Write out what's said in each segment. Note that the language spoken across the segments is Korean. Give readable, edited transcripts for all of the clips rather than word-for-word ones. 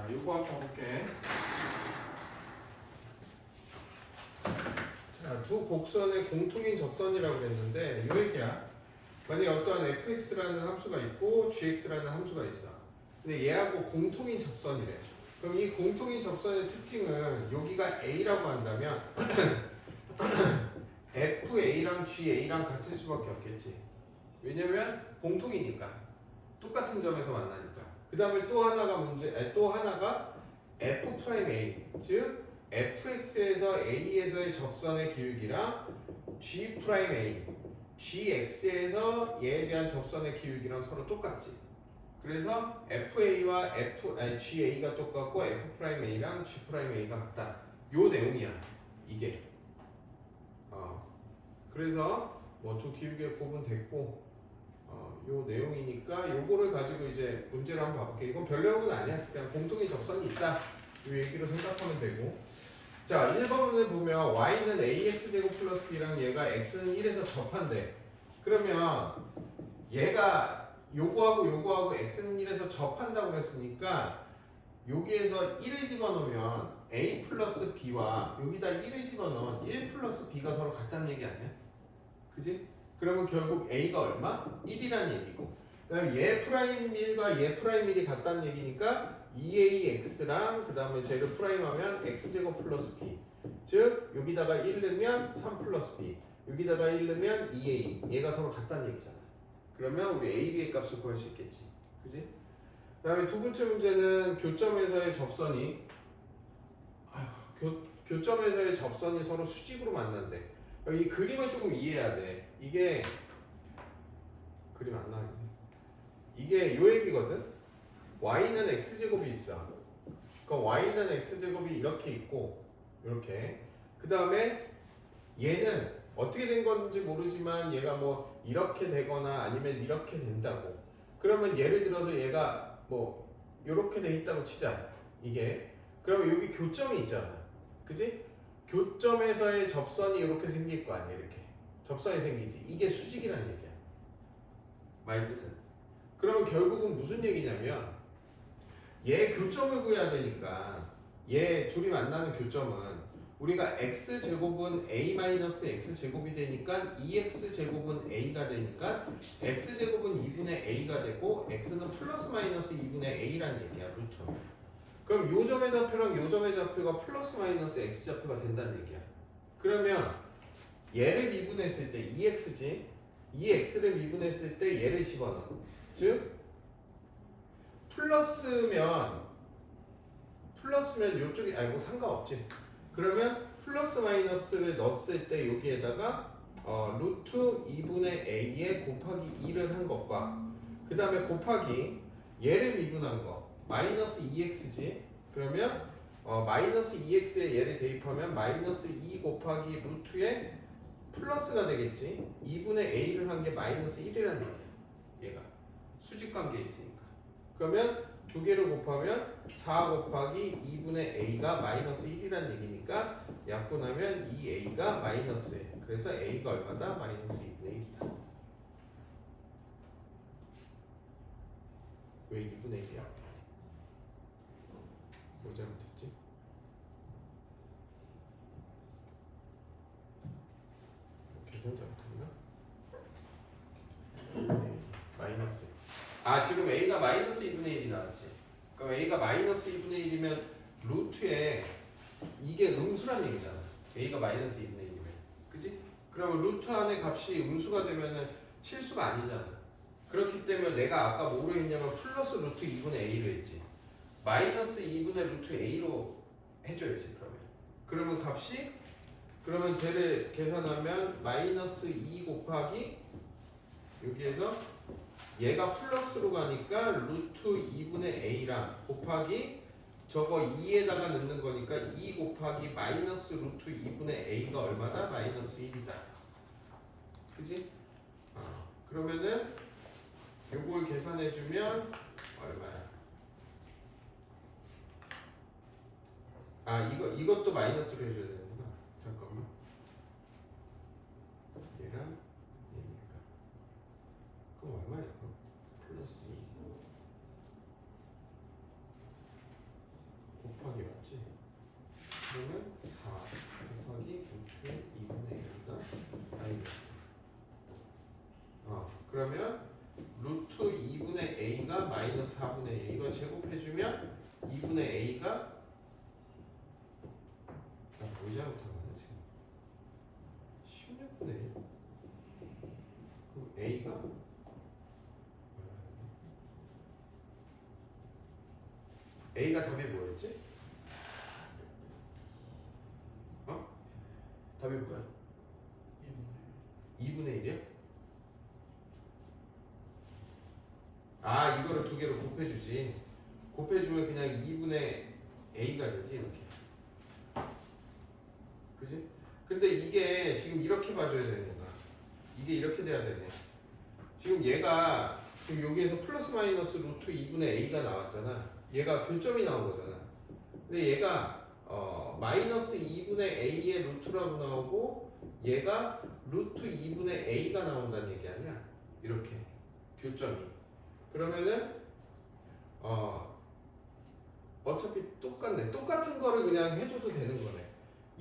자, 요거 한번 볼게. 자, 두 곡선의 공통인 접선이라고 그랬는데 요 얘기야. 만약에 어떠한 fx라는 함수가 있고 gx라는 함수가 있어. 근데 얘하고 공통인 접선이래. 그럼 이 공통인 접선의 특징은 여기가 a라고 한다면 fa랑 ga랑 같을 수밖에 없겠지. 왜냐면 공통이니까. 똑같은 점에서 만나니까. 그 다음에 또 하나가 f'A, 즉 fx에서 a에서의 접선의 기울기랑 g'A, gx에서 얘에 대한 접선의 기울기랑 서로 똑같지. 그래서 fa와 ga가 똑같고 f'A랑 g'A가 같다. 요 내용이야. 이게. 그래서 뭐 두 기울기의 곱은 됐고 요 내용이니까 요거를 가지고 이제 문제를 한번 봐볼게. 이건 별 내용은 아니야. 그냥 공통인 접선이 있다. 요 얘기로 생각하면 되고. 자, 1번을 보면 y는 ax제곱 플러스 b랑 얘가 x는 1에서 접한대. 그러면 얘가 요거하고 x는 1에서 접한다고 그랬으니까 여기에서 1을 집어넣으면 a 플러스 b와 여기다 1을 집어넣으면 1 플러스 b가 서로 같다는 얘기 아니야? 그지? 그러면 결국 a가 얼마? 1이란 얘기고 그 다음에 얘 프라임 1과 얘 프라임 1이 같다는 얘기니까 2ax랑 그 다음에 쟤를 프라임하면 x제곱 플러스 b 즉 여기다가 1 넣으면 3 플러스 b 여기다가 1 넣으면 2a 얘가 서로 같다는 얘기잖아. 그러면 우리 a, b의 값을 구할 수 있겠지. 그지? 그 다음에 두 번째 문제는 교점에서의 접선이 교점에서의 접선이 서로 수직으로 만난대. 이 그림을 조금 이해해야 돼. 이게 그림 안 나오네. 이게 요 얘기거든. y는 x제곱이 있어. 그러니까 y는 x제곱이 이렇게 있고 이렇게 그 다음에 얘는 어떻게 된 건지 모르지만 얘가 뭐 이렇게 되거나 아니면 이렇게 된다고. 그러면 예를 들어서 얘가 뭐 이렇게 돼 있다고 치자. 이게 그러면 여기 교점이 있잖아. 그지? 교점에서의 접선이 이렇게 생길 거 아니야. 이렇게 접선이 생기지. 이게 수직이라는 얘기야. 말 뜻은. 그러면 결국은 무슨 얘기냐면 얘 교점을 구해야 되니까 얘 둘이 만나는 교점은 우리가 x제곱은 a-x제곱이 되니까 2x제곱은 a가 되니까 x제곱은 2분의 a가 되고 x는 플러스 마이너스 2분의 a라는 얘기야. 루트. 그럼 요 점의 좌표랑 요 점의 좌표가 플러스 마이너스 x 좌표가 된다는 얘기야. 그러면 얘를 미분했을 때 2x지 2x를 미분했을 때 얘를 집어넣어. 즉 플러스면 요쪽이 아니고 상관없지. 그러면 플러스 마이너스를 넣었을 때 여기에다가 루트 2분의 a에 곱하기 2를 한 것과 그 다음에 곱하기 얘를 미분한 거 마이너스 2x지. 그러면 마이너스 2x에 얘를 대입하면 마이너스 2 곱하기 루트에 플러스가 되겠지. 2분의 a를 한 게 마이너스 1이라는 얘기야. 얘가 수직관계에 있으니까. 그러면 두 개를 곱하면 4 곱하기 2분의 a가 마이너스 1이라는 얘기니까 약분하면 2a가 마이너스 1. 그래서 a가 얼마다? 마이너스 2분의 1이다. 왜 2분의 1이야? 뭐 잘못했지? 계산 잘못했나? 마이너스 1. 지금 a가 마이너스 2분의 1이 나왔지. 그럼 a가 마이너스 2분의 1이면 루트에 이게 음수란 얘기잖아. a가 마이너스 2분의 1이면. 그지? 그러면 루트 안에 값이 음수가 되면은 실수가 아니잖아. 그렇기 때문에 내가 아까 뭐로 했냐면 플러스 루트 2분의 a로 했지. 마이너스 2분의 루트 a로 해줘야지. 그러면 값이 그러면 쟤를 계산하면 마이너스 2 곱하기 여기에서 얘가 플러스로 가니까 루트 2분의 a랑 곱하기 저거 2에다가 넣는 거니까 2 곱하기 마이너스 루트 2분의 a가 얼마다? 마이너스 1이다. 그지? 그러면은 요걸 계산해주면 얼마야? 이것도 마이너스로 해줘야 되는구나. 잠깐만. 얘랑 얘니까. 그럼 얼마야? 플러스 2. 루트 2분의 a가 마이너스 4분의 1 이거 제곱해주면 2분의 a가 뭐 잘못한 거냐 지금 16분의 1 그럼 a가 a가 답이 뭐였지? 어? 답이 뭐야? 2분의 1이야? 아 이거를 두 개로 곱해주지 곱해주면 그냥 2분의 a가 되지 이렇게 그지? 근데 이게 지금 이렇게 봐줘야 되는 거야 이게 이렇게 돼야 되네 지금 얘가 지금 여기에서 플러스 마이너스 루트 2분의 a가 나왔잖아 얘가 교점이 나온 거잖아 근데 얘가 마이너스 2분의 a의 루트라고 나오고 얘가 루트 2분의 a가 나온다는 얘기 아니야 이렇게 교점이 그러면은 어차피 똑같네 똑같은 거를 그냥 해줘도 되는 거네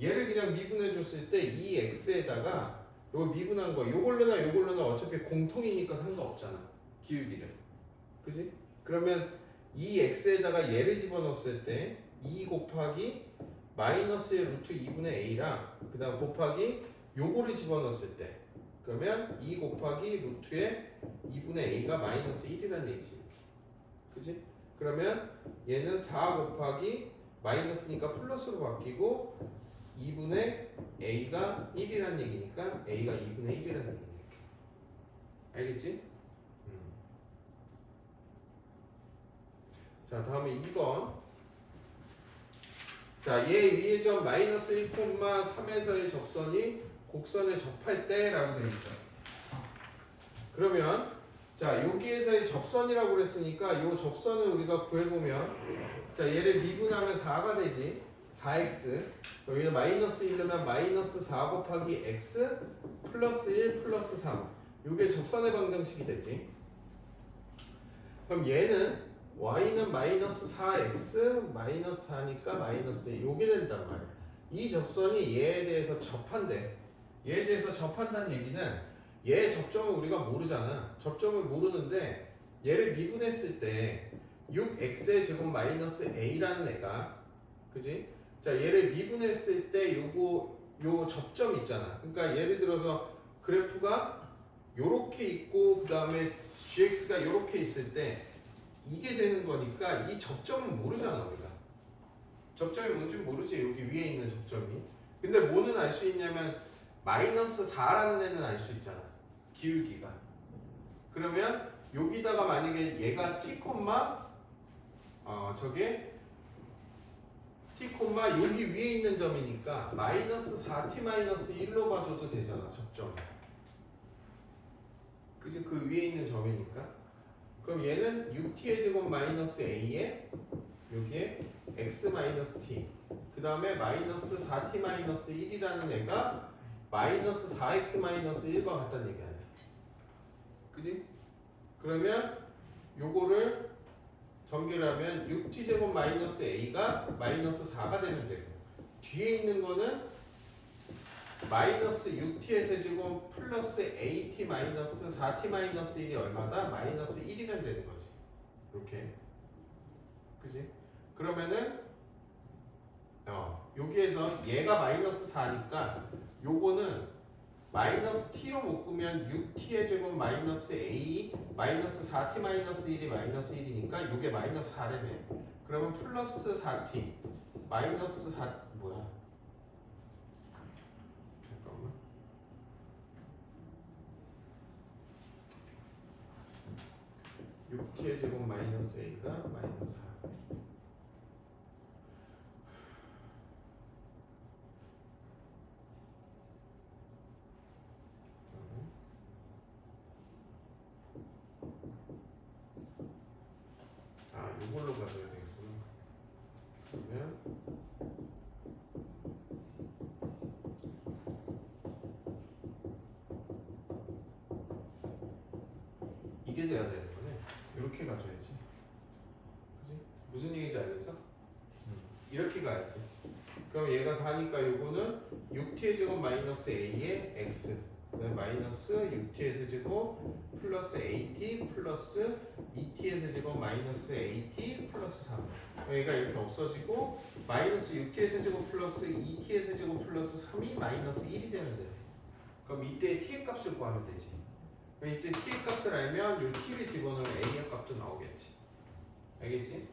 얘를 그냥 미분해 줬을 때 이 x에다가 요거 미분한 거 요걸로나 요걸로나 어차피 공통이니까 상관없잖아 기울기를 그지? 그러면 이 x에다가 얘를 집어넣었을 때 2 곱하기 마이너스의 루트 2분의 a랑 그 다음 곱하기 요거를 집어넣었을 때 그러면 2 곱하기 루트의 2분의 a가 마이너스 1이라는 얘기지 그지? 그러면 얘는 4 곱하기 마이너스니까 플러스로 바뀌고 2분의 a가 1이라는 얘기니까 a가 2분의 1이라는 얘기니까 알겠지? 자 다음에 2번 자, 얘 위의 점 마이너스 1,3에서의 접선이 곡선에 접할 때 라고 되어 있죠. 그러면 자 여기에서의 접선이라고 그랬으니까 이 접선을 우리가 구해보면 자 얘를 미분하면 4가 되지 4x 여기는 마이너스 1 넣으면 마이너스 4 곱하기 x 플러스 1 플러스 3 이게 접선의 방정식이 되지 그럼 얘는 y는 마이너스 4x 마이너스 4니까 마이너스 1 요게 된단 말이야 이 접선이 얘에 대해서 접한대 얘에 대해서 접한다는 얘기는 얘 접점을 우리가 모르잖아 접점을 모르는데 얘를 미분했을 때 6x의 제곱 마이너스 a라는 애가 그지? 자 얘를 미분했을 때 요 접점 있잖아 그러니까 예를 들어서 그래프가 요렇게 있고 그 다음에 gx가 요렇게 있을 때 이게 되는 거니까 이 접점은 모르잖아 우리가 접점이 뭔지 모르지 여기 위에 있는 접점이 근데 뭐는 알 수 있냐면 마이너스 4라는 애는 알 수 있잖아 기울기가 그러면 여기다가 만약에 얘가 t, 저게 t, 여기 위에 있는 점이니까 마이너스 4t 마이너스 1로 봐줘도 되잖아 접점 그치 그 위에 있는 점이니까 그럼 얘는 6t의 제곱 마이너스 a에 여기에 x 마이너스 t 그 다음에 마이너스 4t 마이너스 1이라는 애가 마이너스 4x 마이너스 1과 같다는 얘기 아니야 그지? 그러면 요거를 전개하면 6t 제곱 마이너스 a가 마이너스 4가 되면 되고 뒤에 있는 거는 마이너스 6t의 세제곱 플러스 at 마이너스 4t 마이너스 1이 얼마다? 마이너스 1이면 되는 거지 이렇게 그지? 그러면은 여기에서 얘가 마이너스 4니까 요거는 마이너스 t로 묶으면 6t의 제곱 마이너스 a 마이너스 4t 마이너스 1이 마이너스 1이니까 요게 마이너스 4래네 그러면 플러스 4t 마이너스 4 뭐야 6t의 제곱 마이너스 a가 마이너스 4 이걸로 가져야 되겠구나 그러면 이게 돼야 되는 거네 이렇게 가져야지 그치? 무슨 얘기인지 알겠어? 이렇게 가야지 그럼 얘가 4니까 요거는 6t의 제곱 마이너스 a의 x 그다음에 마이너스 6t의 세제곱 플러스 at 플러스 2t의 세제곱 마이너스 at 플러스 3. 얘가 이렇게 없어지고 마이너스 6t의 세제곱 플러스 2t의 세제곱 플러스 3이 마이너스 1이 되면 돼. 그럼 이때 t의 값을 구하면 되지. 그럼 이때 t의 값을 알면 이 t를 집어넣으면 a의 값도 나오겠지. 알겠지?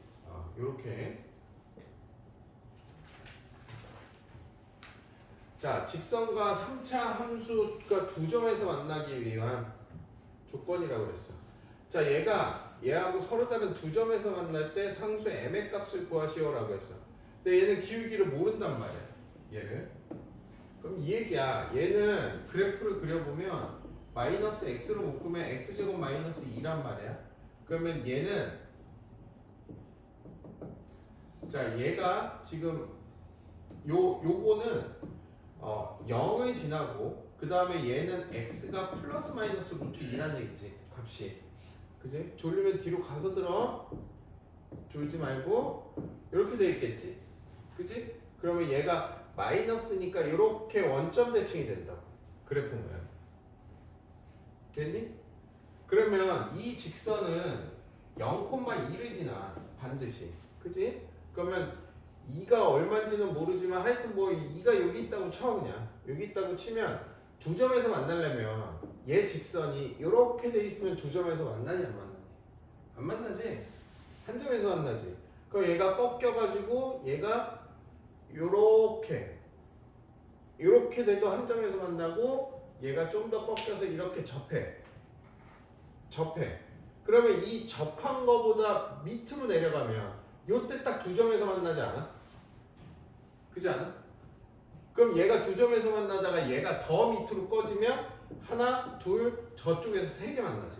요렇게. 자, 직선과 3차 함수가 두 점에서 만나기 위한 조건이라고 그랬어. 자, 얘하고 서로 다른 두 점에서 만날 때 상수의 m의 값을 구하시오라고 했어. 근데 얘는 기울기를 모른단 말이야. 얘를. 그럼 이 얘기야. 얘는 그래프를 그려보면 마이너스 x로 묶으면 x제곱 마이너스 2란 말이야. 그러면 얘는 자, 얘가 지금 요거는 0을 지나고 그 다음에 얘는 x가 플러스 마이너스 루트 2란 얘기지. 값이. 그지? 졸리면 뒤로 가서 들어. 졸지 말고 이렇게 돼 있겠지. 그지? 그러면 얘가 마이너스니까 이렇게 원점 대칭이 된다고. 그래프 모양. 됐니? 그러면 이 직선은 0,2를 지나. 반드시. 그지? 그러면 2가 얼마인지는 모르지만 하여튼 뭐 2가 여기 있다고 쳐. 그냥 여기 있다고 치면 두 점에서 만나려면 얘 직선이 이렇게 돼 있으면 두 점에서 만나니 안 만나니? 안 만나지? 한 점에서 만나지. 그럼 얘가 꺾여가지고 얘가 요렇게 돼도 한 점에서 만나고 얘가 좀 더 꺾여서 이렇게 접해. 그러면 이 접한 거보다 밑으로 내려가면 요때 딱 두 점에서 만나지 않아? 그지 않아? 그럼 얘가 두 점에서 만나다가 얘가 더 밑으로 꺼지면 하나, 둘, 저쪽에서 세 개 만나지.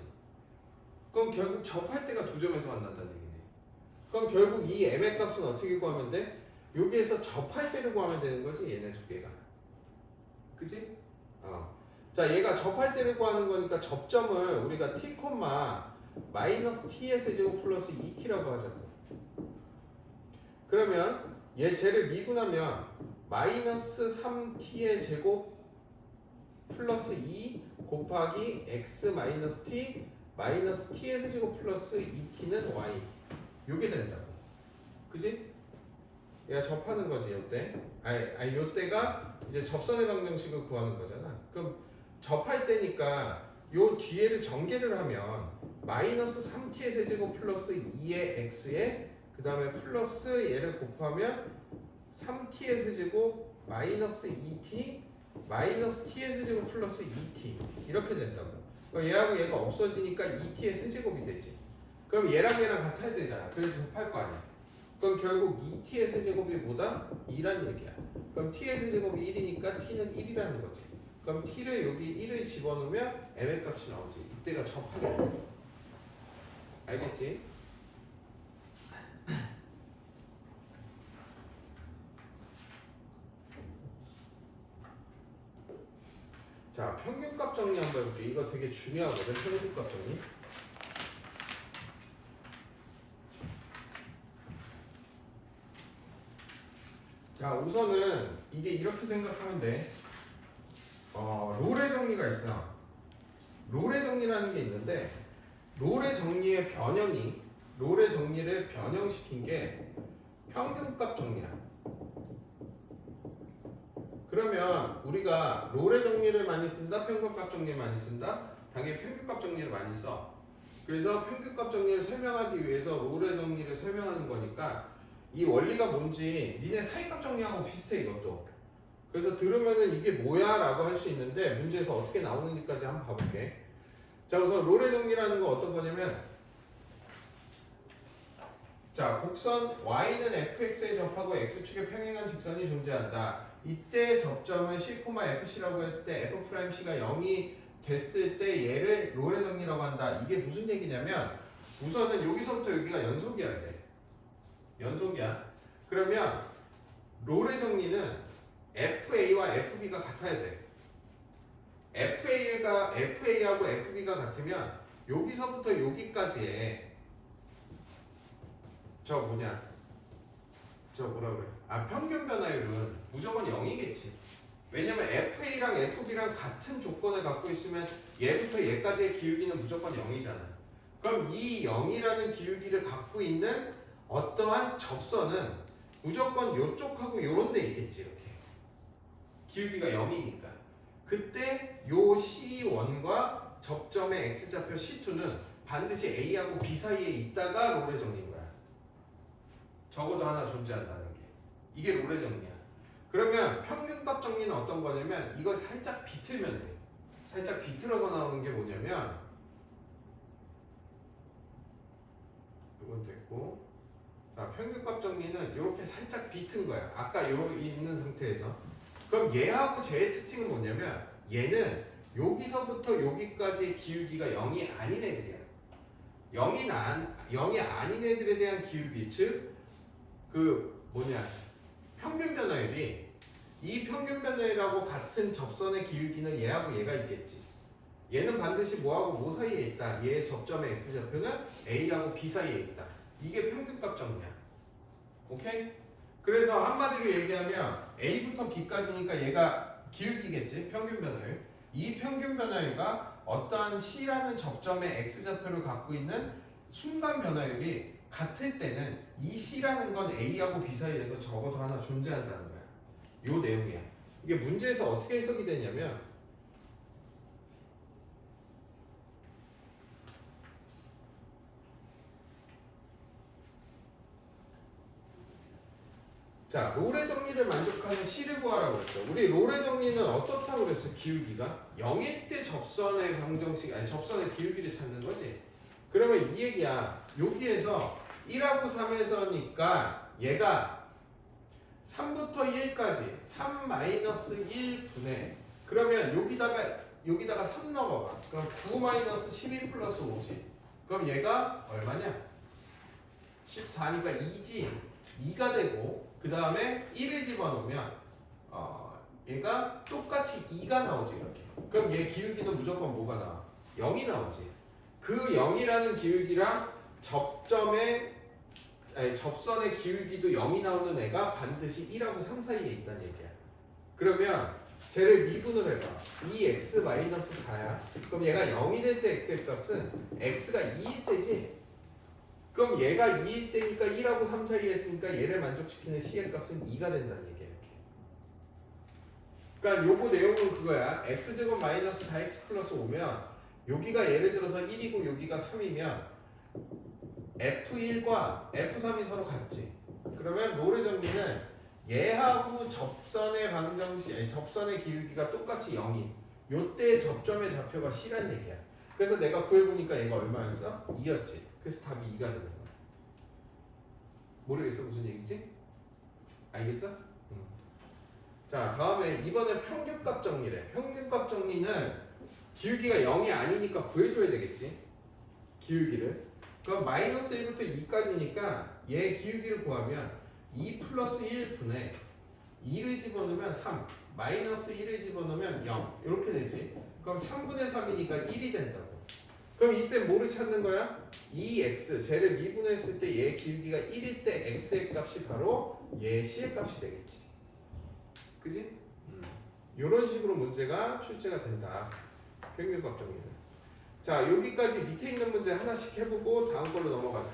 그럼 결국 접할 때가 두 점에서 만난다는 얘기네. 그럼 결국 이 m의 값은 어떻게 구하면 돼? 여기에서 접할 때를 구하면 되는 거지. 얘네 두 개가. 그지? 자, 얘가 접할 때를 구하는 거니까 접점을 우리가 t, 마이너스 t의 세제곱 플러스 2t라고 하자고. 그러면 쟤를 미분하면 마이너스 3t의 제곱 플러스 2 곱하기 x 마이너스 t 마이너스 t의 세제곱 플러스 2t는 y. 요게 된다고. 그지? 얘가 접하는 거지, 요때. 요때가 이제 접선의 방정식을 구하는 거잖아. 그럼 접할 때니까 요 뒤에를 전개를 하면 마이너스 3t의 세제곱 플러스 2의 x에 그 다음에 플러스 얘를 곱하면 3t의 세제곱 마이너스 2t 마이너스 t의 세제곱 플러스 2t 이렇게 된다고. 그럼 얘하고 얘가 없어지니까 2t의 세제곱이 되지. 그럼 얘랑 같아야 되잖아. 그래서 접할 거 아니야. 그럼 결국 2t의 세제곱이 뭐다? 2란 얘기야. 그럼 t의 세제곱이 1이니까 t는 1이라는 거지. 그럼 t를 여기 1을 집어넣으면 m의 값이 나오지. 이때가 접하게 돼. 알겠지? 자, 평균값 정리 한번 해볼게. 이거 되게 중요하거든. 평균값 정리. 자, 우선은 이게 이렇게 생각하면 돼. 롤의 정리가 있어. 롤의 정리라는 게 있는데 롤의 정리의 변형이 롤의 정리를 변형시킨 게 평균값 정리야. 그러면 우리가 롤의 정리를 많이 쓴다, 평균값 정리를 많이 쓴다? 당연히 평균값 정리를 많이 써. 그래서 평균값 정리를 설명하기 위해서 롤의 정리를 설명하는 거니까 이 원리가 뭔지 니네 사이값 정리하고 비슷해 이것도. 그래서 들으면은 이게 뭐야 라고 할 수 있는데 문제에서 어떻게 나오는지까지 한번 봐볼게. 자, 우선 롤의 정리라는 건 어떤 거냐면 자, 곡선 y는 fx에 접하고 x축에 평행한 직선이 존재한다. 이때 접점은 c, fc라고 했을 때 f'c가 0이 됐을 때 얘를 롤의 정리라고 한다. 이게 무슨 얘기냐면 우선은 여기서부터 여기가 연속이야. 돼. 연속이야. 그러면 롤의 정리는 fa와 fb가 같아야 돼. fa하고 fb가 같으면 여기서부터 여기까지의 저 뭐라 그래? 평균 변화율은 무조건 0이겠지. 왜냐면 FA랑 FB랑 같은 조건을 갖고 있으면 얘부터 얘까지의 기울기는 무조건 0이잖아. 그럼 이 0이라는 기울기를 갖고 있는 어떠한 접선은 무조건 요쪽하고 요런 데 있겠지. 이렇게 기울기가 0이니까 그때 요 C1과 접점의 X좌표 C2는 반드시 A하고 B 사이에 있다가 롤의 정리인 거야. 적어도 하나 존재한다는 게 이게 롤의 정리야. 그러면 평균값 정리는 어떤 거냐면 이걸 살짝 비틀면 돼. 살짝 비틀어서 나오는 게 뭐냐면 이건 됐고, 자 평균값 정리는 이렇게 살짝 비튼 거야. 아까 요 있는 상태에서. 그럼 얘하고 쟤의 특징은 뭐냐면 얘는 여기서부터 여기까지의 기울기가 0이 아닌 애들이야. 0이 아닌 애들에 대한 기울기, 즉 그 뭐냐 평균 변화율이 이 평균 변화율하고 같은 접선의 기울기는 얘하고 얘가 있겠지. 얘는 반드시 뭐하고 뭐 사이에 있다. 얘의 접점의 X좌표는 A하고 B 사이에 있다. 이게 평균값 정리야. 오케이? 그래서 한마디로 얘기하면 A부터 B까지니까 얘가 기울기겠지. 평균 변화율. 이 평균 변화율과 어떠한 C라는 접점의 X좌표를 갖고 있는 순간 변화율이 같을 때는 이 C라는 건 A하고 B 사이에서 적어도 하나 존재한다는 거야. 요 내용이야. 이게 문제에서 어떻게 해석이 되냐면 자, 롤의 정리를 만족하는 C를 구하라고 했어. 우리 롤의 정리는 어떻다고 그랬어? 기울기가 0일 때 접선의 방정식, 아니 접선의 기울기를 찾는 거지. 그러면 이 얘기야. 여기에서 1하고 3에서니까 얘가 3부터 1까지 3-1분의 그러면 여기다가 3 넣어봐. 그럼 9-12 플러스 5지. 그럼 얘가 얼마냐? 14니까 2지. 2가 되고 그 다음에 1을 집어넣으면 얘가 똑같이 2가 나오지 이렇게. 그럼 얘 기울기는 무조건 뭐가 나와? 0이 나오지. 그 0이라는 기울기랑 접선의 기울기도 0이 나오는 애가 반드시 1하고 3 사이에 있다는 얘기야. 그러면 쟤를 미분을 해봐. 2x-4야. 그럼 얘가 0이 될 때 x의 값은 x가 2일 때지. 그럼 얘가 2일 때니까 1하고 3 사이에 있으니까 얘를 만족시키는 c의 값은 2가 된다는 얘기야. 이렇게. 그러니까 요거 내용은 그거야. x제곱 마이너스 4x 플러스 5면 여기가 예를 들어서 1이고 여기가 3이면 F1과 F3이 서로 같지. 그러면 롤의 정리는 얘하고 접선의 기울기가 똑같이 0인 요때 접점의 좌표가 C란 얘기야. 그래서 내가 구해보니까 얘가 얼마였어? 2였지. 그래서 답이 2가 되는 거야. 모르겠어 무슨 얘기지? 알겠어? 자 다음에 이번에 평균값 정리래. 평균값 정리는 기울기가 0이 아니니까 구해줘야 되겠지. 기울기를. 그럼 마이너스 1부터 2까지니까 얘 기울기를 구하면 2 플러스 1분의 2를 집어넣으면 3 마이너스 1을 집어넣으면 0 이렇게 되지. 그럼 3분의 3이니까 1이 된다고. 그럼 이때 뭐를 찾는 거야? 2x 쟤를 미분했을 때 얘 기울기가 1일 때 x의 값이 바로 얘 c의 값이 되겠지. 그지? 이런 식으로 문제가 출제가 된다. 평균값 정리는. 자 여기까지 밑에 있는 문제 하나씩 해보고 다음 걸로 넘어가자.